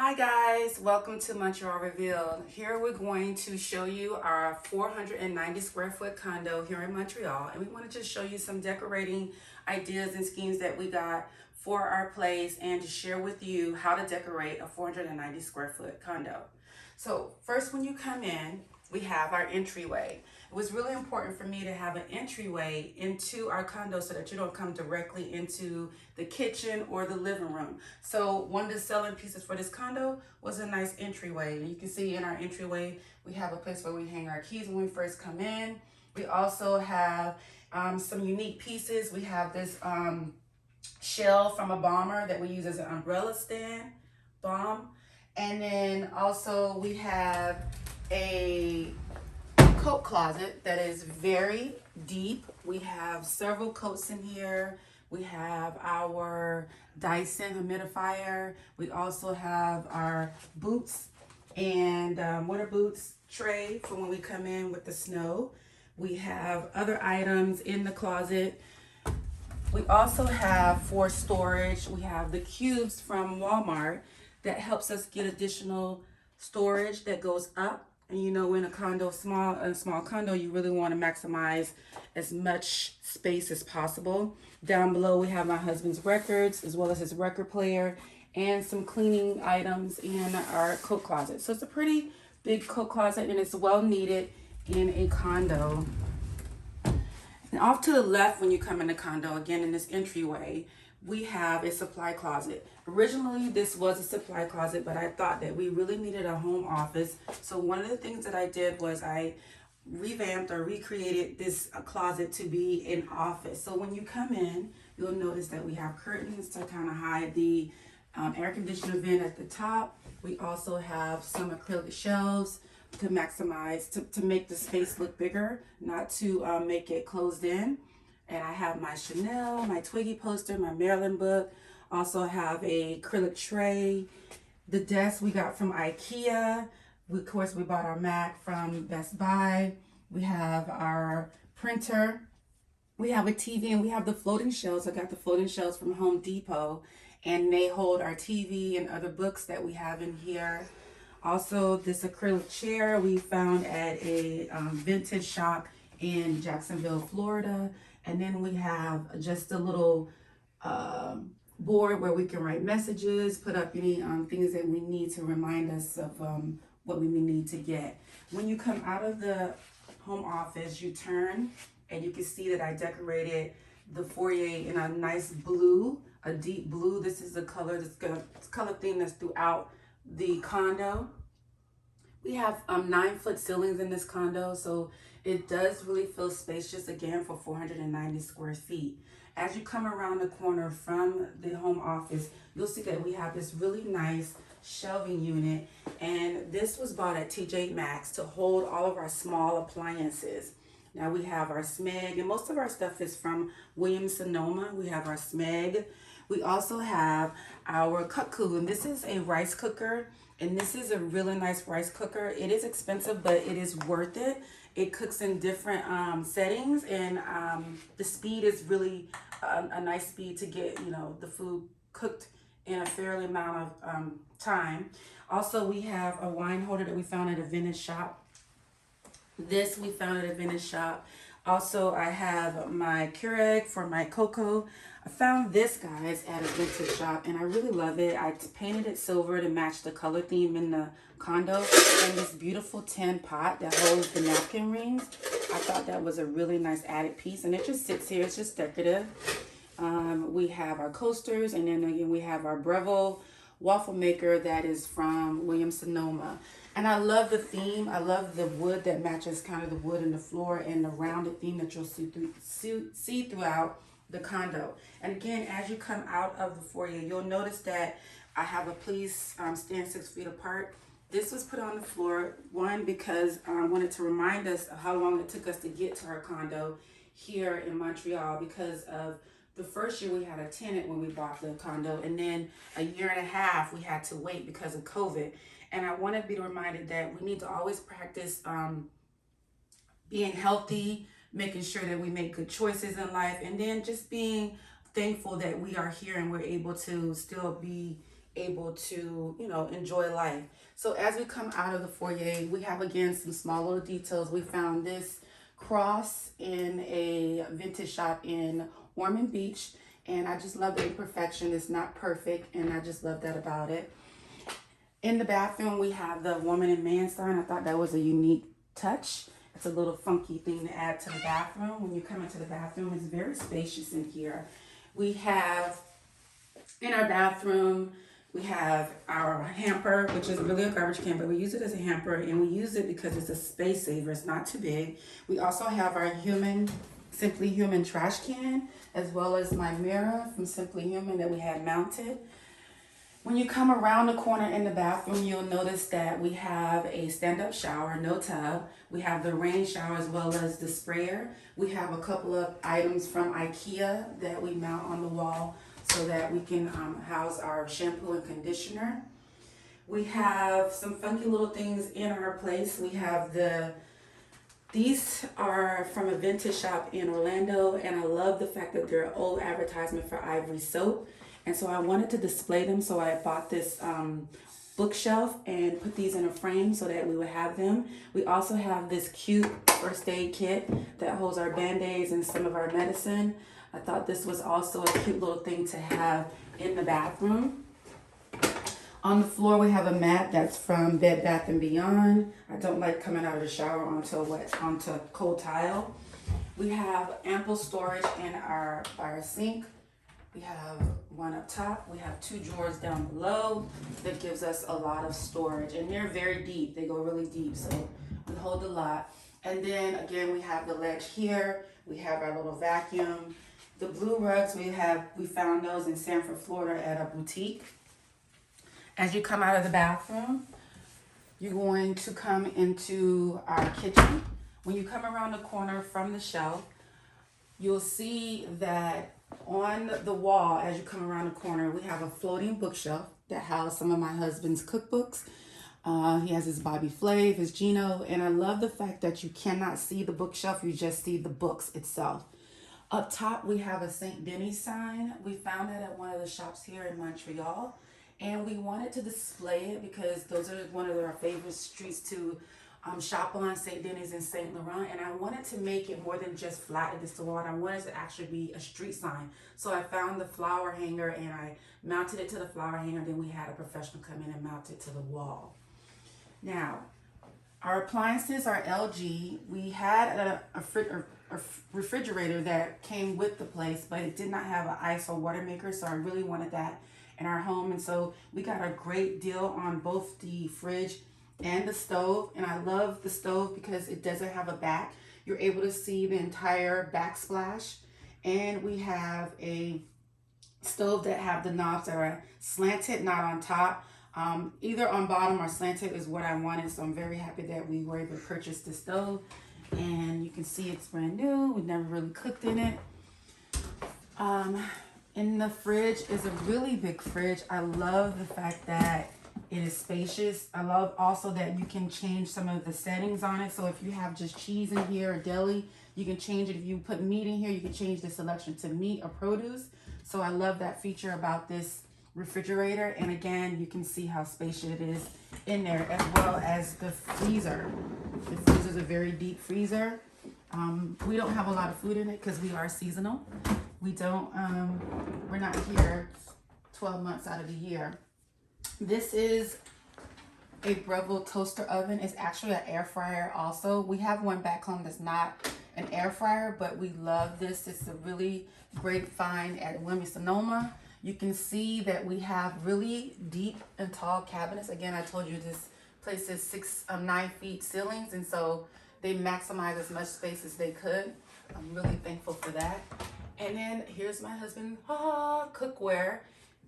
Hi guys, welcome to Montreal Revealed. Here we're going to show you our 490 square foot condo here in Montreal, and we want to just show you some decorating ideas and schemes that we got for our place and to share with you how to decorate a 490 square foot condo. So first, when you come in, we have our entryway. It was really important for me to have an entryway into our condo so that you don't come directly into the kitchen or the living room. So one of the selling pieces for this condo was a nice entryway. And you can see in our entryway, we have a place where we hang our keys when we first come in. We also have some unique pieces. We have this shell from a bomber that we use as an umbrella stand, bomb. And then also we have a coat closet that is very deep. We have several coats in here. We have our Dyson humidifier. We also have our boots and winter boots tray for when we come in with the snow. We have other items in the closet. We also have for storage, we have the cubes from Walmart that helps us get additional storage that goes up. And you know, in a condo, small condo, you really want to maximize as much space as possible. Down below, we have my husband's records, as well as his record player, and some cleaning items in our coat closet. So it's a pretty big coat closet, and it's well needed in a condo. And off to the left, when you come in the condo, again in this entryway, we have a supply closet. Originally, this was a supply closet, but I thought that we really needed a home office. So one of the things that I did was I revamped or recreated this closet to be an office. So when you come in, you'll notice that we have curtains to kind of hide the air conditioner vent at the top. We also have some acrylic shelves to maximize, to make the space look bigger, not to make it closed in. And I have my Chanel, my Twiggy poster, my Maryland book. Also have a acrylic tray. The desk we got from IKEA. Of course, we bought our Mac from Best Buy. We have our printer. We have a TV, and we have the floating shelves. I got the floating shelves from Home Depot, and they hold our TV and other books that we have in here. Also, this acrylic chair we found at a vintage shop in Jacksonville, Florida. And then we have just a little board where we can write messages, put up any things that we need to remind us of what we need to get. When you come out of the home office, you turn and you can see that I decorated the foyer in a nice blue, a deep blue. This is the color, this color theme that's throughout the condo. We have 9-foot ceilings in this condo, so it does really feel spacious, again, for 490 square feet. As you come around the corner from the home office, you'll see that we have this really nice shelving unit, and this was bought at TJ Maxx to hold all of our small appliances. Now we have our Smeg, and most of our stuff is from Williams-Sonoma. We have our Smeg. We also have our Cuckoo, and this is a rice cooker. And this is a really nice rice cooker. It is expensive, but it is worth it. It cooks in different settings, and the speed is really a nice speed to get, you know, the food cooked in a fairly amount of time. Also, we have a wine holder that we found at a vintage shop. This we found at a vintage shop. Also, I have my Keurig for my cocoa. I found this, guys, at a vintage shop, and I really love it. I painted it silver to match the color theme in the condo, and this beautiful tin pot that holds the napkin rings. I thought that was a really nice added piece, and it just sits here. It's just decorative. We have our coasters, and then again, we have our Breville waffle maker that is from Williams-Sonoma. And I love the theme. I love the wood that matches kind of the wood in the floor and the rounded theme that you'll see throughout the condo. And again, as you come out of the foyer, you'll notice that I have a please stand 6 feet apart. This was put on the floor, one, because I wanted to remind us of how long it took us to get to our condo here in Montreal, because of the first year we had a tenant when we bought the condo, and then a year and a half we had to wait because of COVID. And I want to be reminded that we need to always practice being healthy, making sure that we make good choices in life, and then just being thankful that we are here and we're able to still be able to, you know, enjoy life. So as we come out of the foyer, we have again some small little details. We found this cross in a vintage shop in Ormond Beach, and I just love the imperfection. It's not perfect, and I just love that about it. In the bathroom, we have the woman and man sign. I thought that was a unique touch. It's a little funky thing to add to the bathroom. When you come into the bathroom, it's very spacious in here. We have, in our bathroom, we have our hamper, which is really a garbage can, but we use it as a hamper, and we use it because it's a space saver. It's not too big. We also have our Simply Human trash can, as well as my mirror from Simply Human that we had mounted. When you come around the corner in the bathroom, you'll notice that we have a stand-up shower, no tub. We have the rain shower as well as the sprayer. We have a couple of items from IKEA that we mount on the wall so that we can house our shampoo and conditioner. We have some funky little things in our place. We have these are from a vintage shop in Orlando, and I love the fact that they're an old advertisement for Ivory soap. And so I wanted to display them, so I bought this bookshelf and put these in a frame so that we would have them. We also have this cute first aid kit that holds our Band-Aids and some of our medicine. I thought this was also a cute little thing to have in the bathroom. On the floor, we have a mat that's from Bed Bath & Beyond. I don't like coming out of the shower onto cold tile. We have ample storage in our sink. We have one up top. We have two drawers down below that gives us a lot of storage, and they're very deep. They go really deep, so we hold a lot. And then again, we have the ledge here. We have our little vacuum. The blue rugs, we found those in Sanford, Florida at a boutique. As you come out of the bathroom, you're going to come into our kitchen. When you come around the corner from the shelf, you'll see that on the wall, as you come around the corner, we have a floating bookshelf that houses some of my husband's cookbooks. He has his Bobby Flav, his Gino, and I love the fact that you cannot see the bookshelf, you just see the books itself. Up top, we have a St. Denis sign. We found it at one of the shops here in Montreal, and we wanted to display it because those are one of our favorite streets to shop on, St. Denis and St. Laurent, and I wanted to make it more than just flat against the wall. I wanted it to actually be a street sign. So I found the flower hanger and I mounted it to the flower hanger. Then we had a professional come in and mount it to the wall. Now, our appliances are LG. We had a refrigerator that came with the place, but it did not have an ice or water maker, so I really wanted that in our home. And so we got a great deal on both the fridge and the stove, and I love the stove because it doesn't have a back. You're able to see the entire backsplash, and we have a stove that have the knobs that are slanted, not on top. Either on bottom or slanted is what I wanted, so I'm very happy that we were able to purchase the stove. And you can see it's brand new. We never really cooked in it. In the fridge is a really big fridge. I love the fact that it is spacious. I love also that you can change some of the settings on it. So if you have just cheese in here or deli, you can change it. If you put meat in here, you can change the selection to meat or produce. So I love that feature about this refrigerator. And again, you can see how spacious it is in there, as well as the freezer. The freezer is a very deep freezer. We don't have a lot of food in it because we are seasonal. We're not here 12 months out of the year. This is a Breville toaster oven. It's actually an air fryer also. We have one back home that's not an air fryer, but we love this. It's a really great find at Williams-Sonoma. You can see that we have really deep and tall cabinets. Again, I told you this place is 9 feet ceilings, and so they maximize as much space as they could. I'm really thankful for that. And then here's my husband, cookware.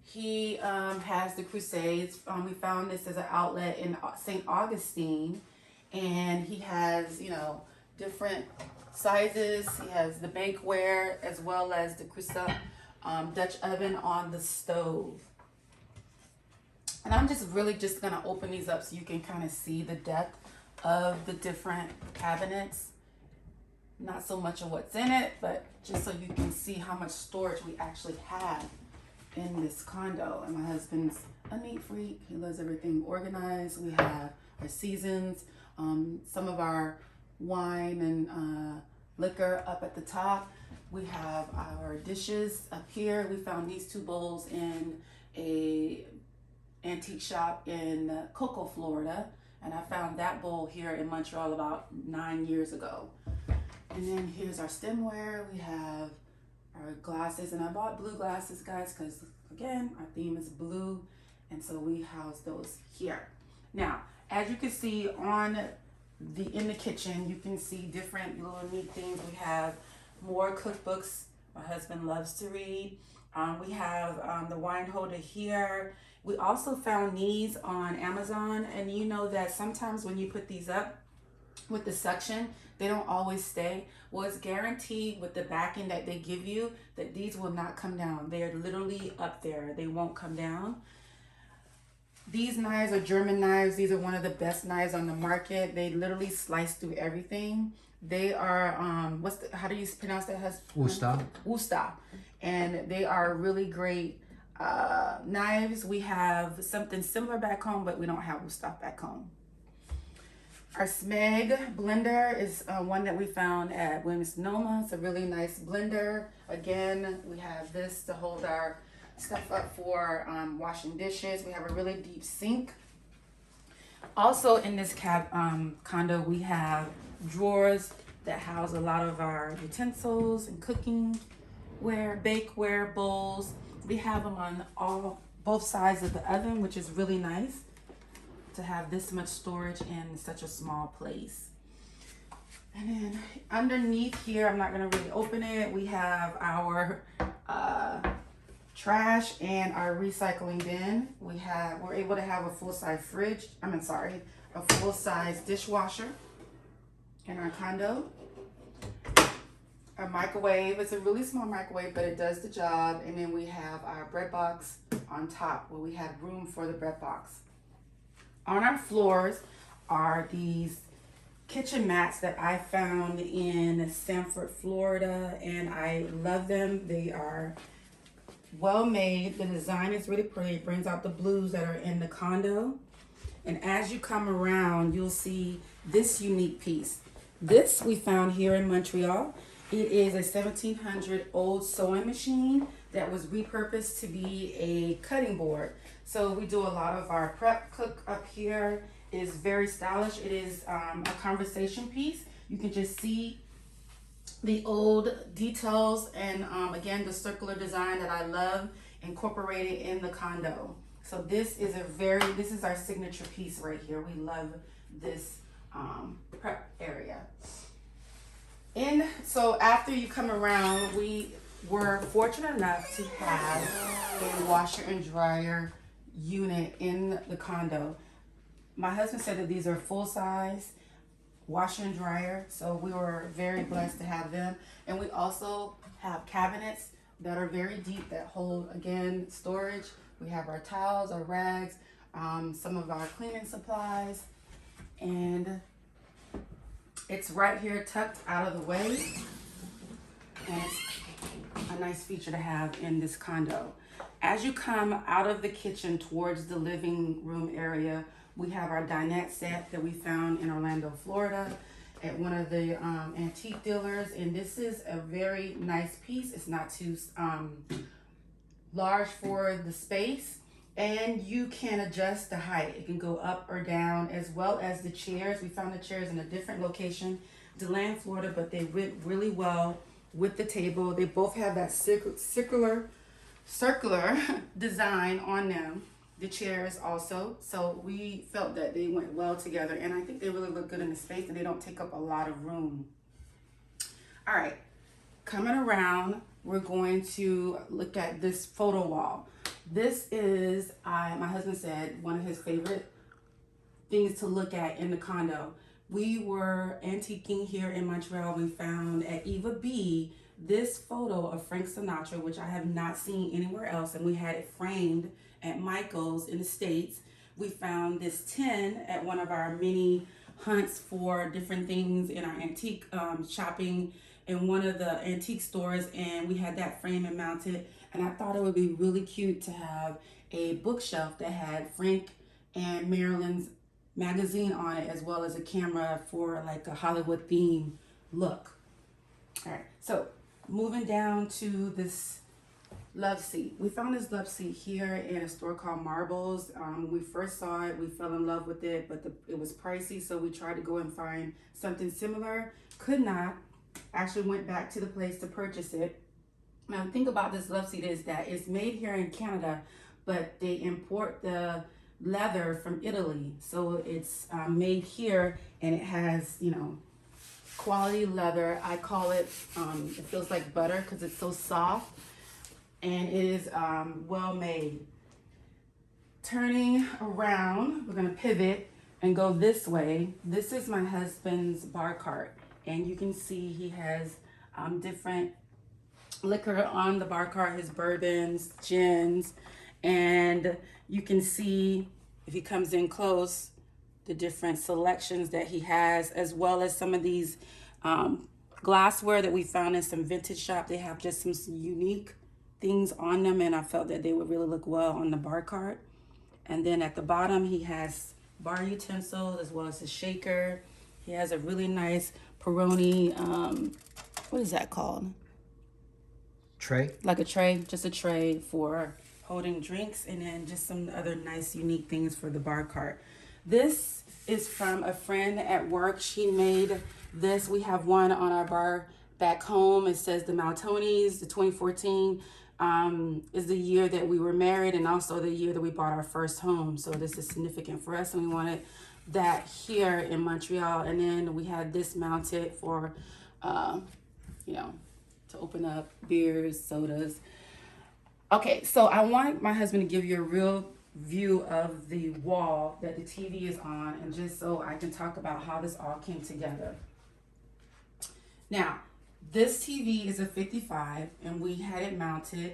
He has the Crusades. We found this as an outlet in St. Augustine, and he has, different sizes. He has the bakeware as well as the Crusade Dutch oven on the stove. And I'm just gonna open these up so you can kind of see the depth of the different cabinets. Not so much of what's in it, but just so you can see how much storage we actually have in this condo. And my husband's a neat freak. He loves everything organized. We have our seasons, some of our wine and liquor up at the top. We have our dishes up here. We found these two bowls in a antique shop in Cocoa, Florida. And I found that bowl here in Montreal about 9 years ago. And then here's our stemware. We have our glasses, and I bought blue glasses, guys, because again, our theme is blue. And so we house those here. Now, as you can see in the kitchen, you can see different little neat things. We have more cookbooks. My husband loves to read. We have the wine holder here. We also found these on Amazon, and you know that sometimes when you put these up with the suction, they don't always stay. Well, it's guaranteed with the backing that they give you that these will not come down. They are literally up there. They won't come down. These knives are German knives. These are one of the best knives on the market. They literally slice through everything. They are, how do you pronounce that? Usta. Usta. And they are really great knives. We have something similar back home, but we don't have Usta back home. Our Smeg blender is one that we found at Williams-Sonoma. It's a really nice blender. Again, we have this to hold our stuff up for washing dishes. We have a really deep sink. Also in this condo, we have drawers that house a lot of our utensils and cooking ware, bakeware, bowls. We have them on both sides of the oven, which is really nice to have this much storage in such a small place. And then underneath here, I'm not gonna really open it, we have our trash and our recycling bin. We're able to have a full-size a full-size dishwasher in our condo. Our microwave, it's a really small microwave, but it does the job. And then we have our bread box on top where we have room for the bread box. On our floors are these kitchen mats that I found in Sanford, Florida, and I love them. They are well made. The design is really pretty. It brings out the blues that are in the condo. And as you come around, you'll see this unique piece. This we found here in Montreal. It is a 1700 old sewing machine that was repurposed to be a cutting board. So we do a lot of our prep cook up here. It is very stylish. It is a conversation piece. You can just see the old details and again, the circular design that I love incorporated in the condo. So this is our signature piece right here. We love this prep area. So after you come around, we were fortunate enough to have a washer and dryer unit in the condo. My husband said that these are full size washer and dryer, so we were very blessed to have them. And we also have cabinets that are very deep that hold, again, storage. We have our towels, our rags, some of our cleaning supplies, and it's right here tucked out of the way, and it's a nice feature to have in this condo. As you come out of the kitchen towards the living room area, we have our dinette set that we found in Orlando, Florida at one of the antique dealers, and this is a very nice piece. It's not too large for the space, and you can adjust the height. It can go up or down, as well as the chairs. We found the chairs in a different location, DeLand, Florida, but they went really well with the table. They both have that circular design on them, the chairs also. So we felt that they went well together, and I think they really look good in the space, and they don't take up a lot of room. All right, coming around, we're going to look at this photo wall. This is, my husband said, one of his favorite things to look at in the condo. We were antiquing here in Montreal. We found at Eva B this photo of Frank Sinatra, which I have not seen anywhere else, and we had it framed at Michael's in the States. We found this tin at one of our mini hunts for different things in our antique shopping in one of the antique stores, and we had that framed and mounted. And I thought it would be really cute to have a bookshelf that had Frank and Marilyn's magazine on it, as well as a camera for like a Hollywood theme look. All right, so moving down to this love seat. We found this love seat here in a store called Marbles. When we first saw it, we fell in love with it, but it was pricey, so we tried to go and find something similar. Could not. Actually went back to the place to purchase it. Now, the thing about this love seat is that it's made here in Canada, but they import the leather from Italy. So it's made here, and it has, you know, quality leather. I call it, it feels like butter because it's so soft, and it is well made. Turning around, we're gonna pivot and go this way. This is my husband's bar cart, and you can see he has different liquor on the bar cart, his bourbons, gins, and you can see, if he comes in close, the different selections that he has, as well as some of these glassware that we found in some vintage shop. They have just some unique things on them, and I felt that they would really look well on the bar cart. And then at the bottom, he has bar utensils as well as a shaker. He has a really nice Peroni, what is that called? Tray? Like a tray, just a tray for holding drinks, and then just some other nice unique things for the bar cart. This is from a friend at work. She made this. We have one on our bar back home. It says the Maltonis, the 2014 is the year that we were married, and also the year that we bought our first home. So this is significant for us, and we wanted that here in Montreal. And then we had this mounted for, you know, to open up beers, sodas. Okay, so I want my husband to give you a real view of the wall that the TV is on, and just so I can talk about how this all came together. Now, this TV is a 55, and we had it mounted,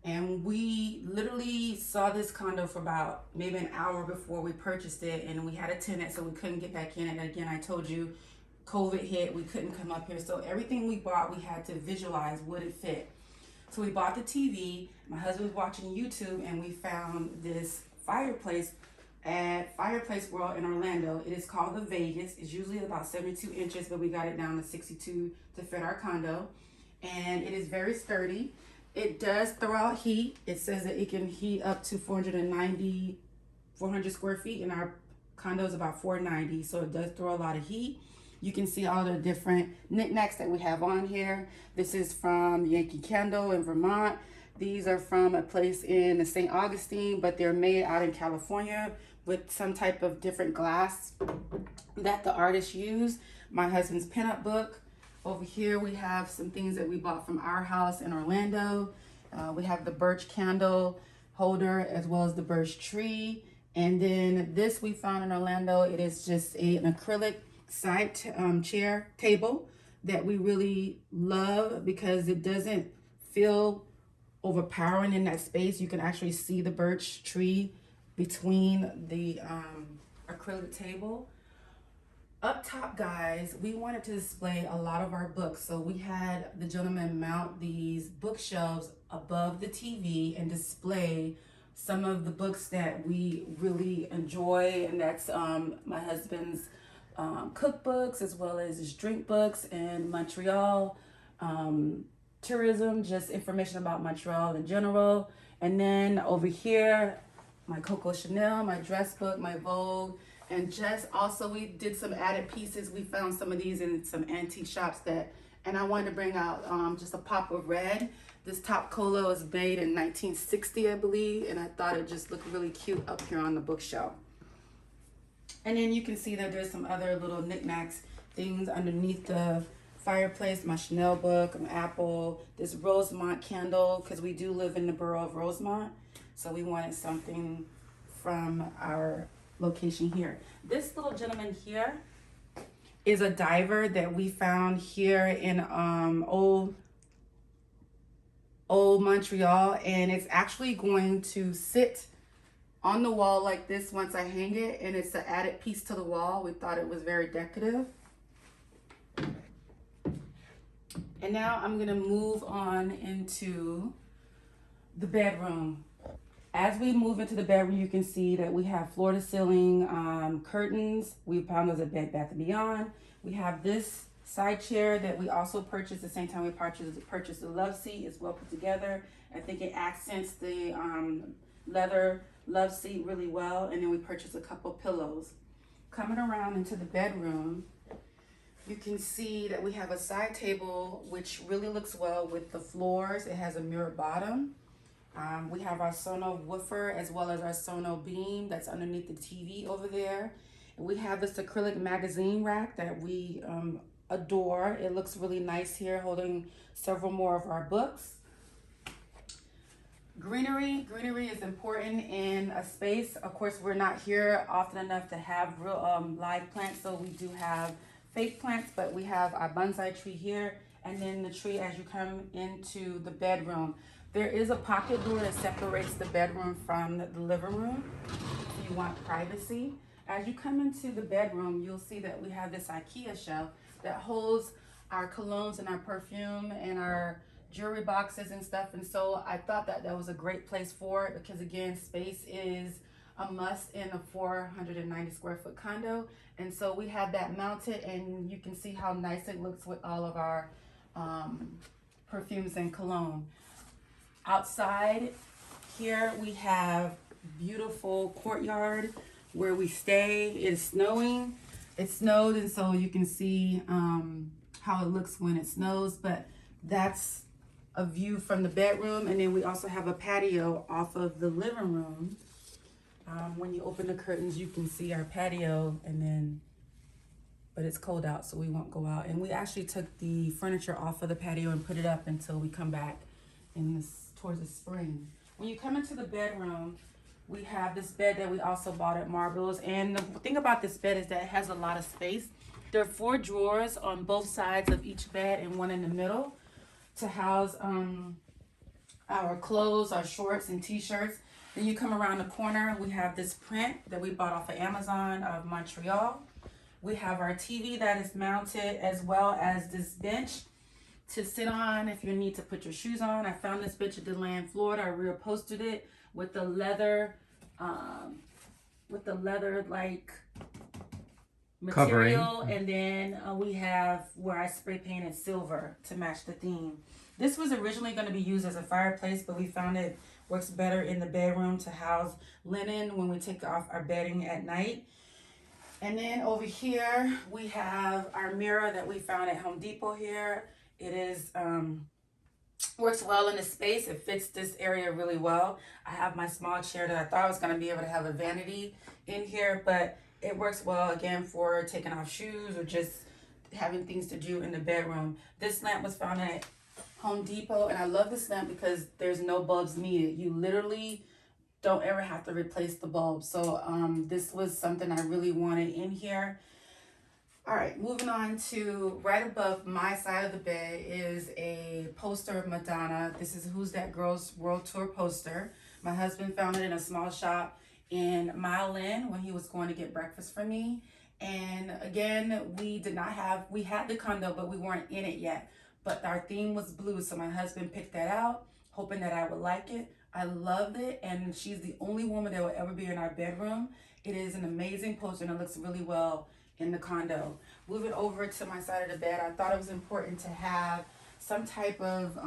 and we literally saw this condo for about maybe an hour before we purchased it, and we had a tenant, so we couldn't get back in. And again, I told you, COVID hit, we couldn't come up here. So everything we bought, we had to visualize, would it fit? So we bought the TV. My husband was watching YouTube, and we found this fireplace at Fireplace World in Orlando. It is called the Vegas. It's usually about 72 inches, but we got it down to 62 to fit our condo. And it is very sturdy. It does throw out heat. It says that it can heat up to 400 square feet, and our condo is about 490, so it does throw a lot of heat. You can see all the different knickknacks that we have on here. This is from Yankee Candle in Vermont. These are from a place in St. Augustine, but they're made out in California with some type of different glass that the artist used. My husband's pinup book. Over here we have some things that we bought from our house in Orlando. We have the birch candle holder as well as the birch tree. And then this we found in Orlando. It is just an acrylic side chair table that we really love because it doesn't feel overpowering in that space. You can actually see the birch tree between the acrylic table. Up top, guys, we wanted to display a lot of our books, so we had the gentleman mount these bookshelves above the TV and display some of the books that we really enjoy, and that's my husband's cookbooks as well as his drink books and Montreal tourism, just information about Montreal in general. And then over here, my Coco Chanel, my dress book, my Vogue, and just also we did some added pieces. We found some of these in some antique shops and I wanted to bring out just a pop of red. This top cola was made in 1960, I believe, and I thought it just looked really cute up here on the bookshelf. And then you can see that there's some other little knickknacks, things underneath the fireplace, my Chanel book, an apple, this Rosemont candle, because we do live in the borough of Rosemont. So we wanted something from our location here. This little gentleman here is a diver that we found here in old Montreal, and it's actually going to sit on the wall like this once I hang it, and it's an added piece to the wall. We thought it was very decorative. And now I'm gonna move on into The bedroom. As we move into the bedroom, you can see that we have floor to ceiling curtains. We found those at Bed Bath & Beyond. We have this side chair that we also purchased the same time we purchased the love seat. It's well put together. I think it accents the leather love seat really well. And then we purchased a couple pillows. Coming around into the bedroom, you can see that we have a side table which really looks well with the floors. It has a mirror bottom. We have our Sono woofer as well as our Sono beam that's underneath the TV over there. And we have this acrylic magazine rack that we adore. It looks really nice here, holding several more of our books. Greenery is important in a space. Of course, we're not here often enough to have real live plants, so we do have fake plants, but we have our bonsai tree here, and then the tree as you come into the bedroom. There is a pocket door that separates the bedroom from the living room if you want privacy. As you come into the bedroom, you'll see that we have this IKEA shelf that holds our colognes and our perfume and our jewelry boxes and stuff. And so I thought that that was a great place for it because, again, space is a must in a 490 square foot condo. And so we have that mounted, and you can see how nice it looks with all of our perfumes and cologne. Outside here we have beautiful courtyard where we stay. It's snowing. It snowed, and so you can see how it looks when it snows, but that's a view from the bedroom. And then we also have a patio off of the living room. When you open the curtains, you can see our patio, and then, but it's cold out, so we won't go out. And we actually took the furniture off of the patio and put it up until we come back in this towards the spring. When you come into the bedroom, we have this bed that we also bought at Marbles. And the thing about this bed is that it has a lot of space. There are 4 drawers on both sides of each bed and one in the middle to house our clothes, our shorts and t-shirts. Then you come around the corner, we have this print that we bought off of Amazon of Montreal. We have our TV that is mounted, as well as this bench to sit on if you need to put your shoes on. I found this bench at DeLand, Florida. I reupholstered it with the leather like material. Covering. And then we have where I spray painted silver to match the theme. This was originally going to be used as a fireplace, but we found it works better in the bedroom to house linen when we take off our bedding at night. And then over here we have our mirror that we found at Home Depot here. It is works well in the space. It fits this area really well. I have my small chair that I thought I was going to be able to have a vanity in here, but it works well again for taking off shoes or just having things to do in the bedroom. This lamp was found at Home Depot, and I love this lamp because there's no bulbs needed. You literally don't ever have to replace the bulb. So this was something I really wanted in here. All right, moving on to right above my side of the bed is a poster of Madonna. This is Who's That Girl's World Tour poster. My husband found it in a small shop in Mile End when he was going to get breakfast for me. And again, we had the condo, but we weren't in it yet. But our theme was blue, so my husband picked that out, hoping that I would like it. I loved it, and she's the only woman that will ever be in our bedroom. It is an amazing poster, and it looks really well in the condo. Moving over to my side of the bed, I thought it was important to have some type of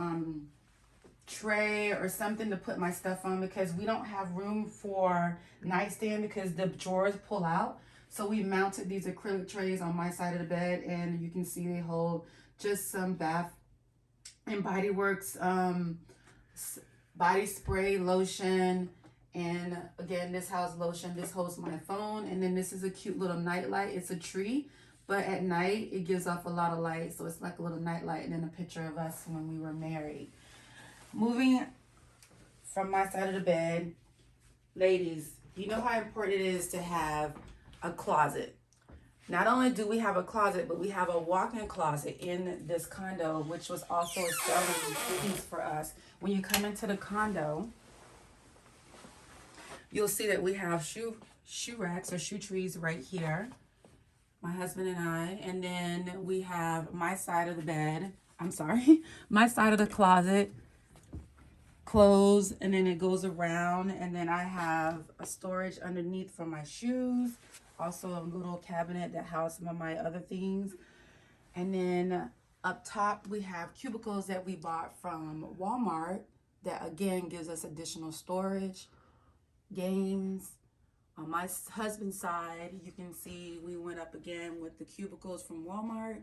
tray or something to put my stuff on because we don't have room for nightstand because the drawers pull out. So we mounted these acrylic trays on my side of the bed, and you can see they hold just some Bath and Body Works body spray, lotion, and again, this house lotion. This holds my phone, and then this is a cute little night light. It's a tree, but at night it gives off a lot of light, so it's like a little night light, and then a picture of us when we were married. Moving from my side of the bed, ladies, you know how important it is to have a closet. Not only do we have a closet, but we have a walk-in closet in this condo, which was also a selling piece for us. When you come into the condo, you'll see that we have shoe racks or shoe trees right here, my husband and I. And then we have my side of the bed, my side of the closet clothes, and then it goes around, and then I have a storage underneath for my shoes, also a little cabinet that houses some of my other things. And then up top we have cubicles that we bought from Walmart that again gives us additional storage, games. On my husband's side, you can see we went up again with the cubicles from Walmart,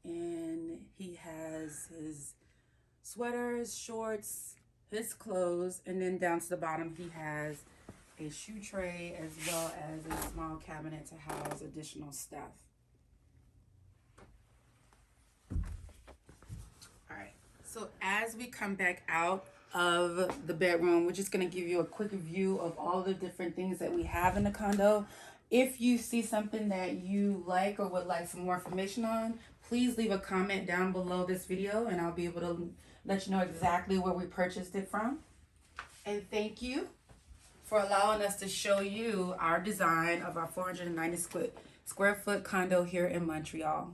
and he has his sweaters, shorts, his clothes, and then down to the bottom he has a shoe tray as well as a small cabinet to house additional stuff. All right, so as we come back out of the bedroom, we're just going to give you a quick view of all the different things that we have in the condo. If you see something that you like or would like some more information on, please leave a comment down below this video and I'll be able to let you know exactly where we purchased it from. And thank you for allowing us to show you our design of our 490 square foot condo here in Montreal.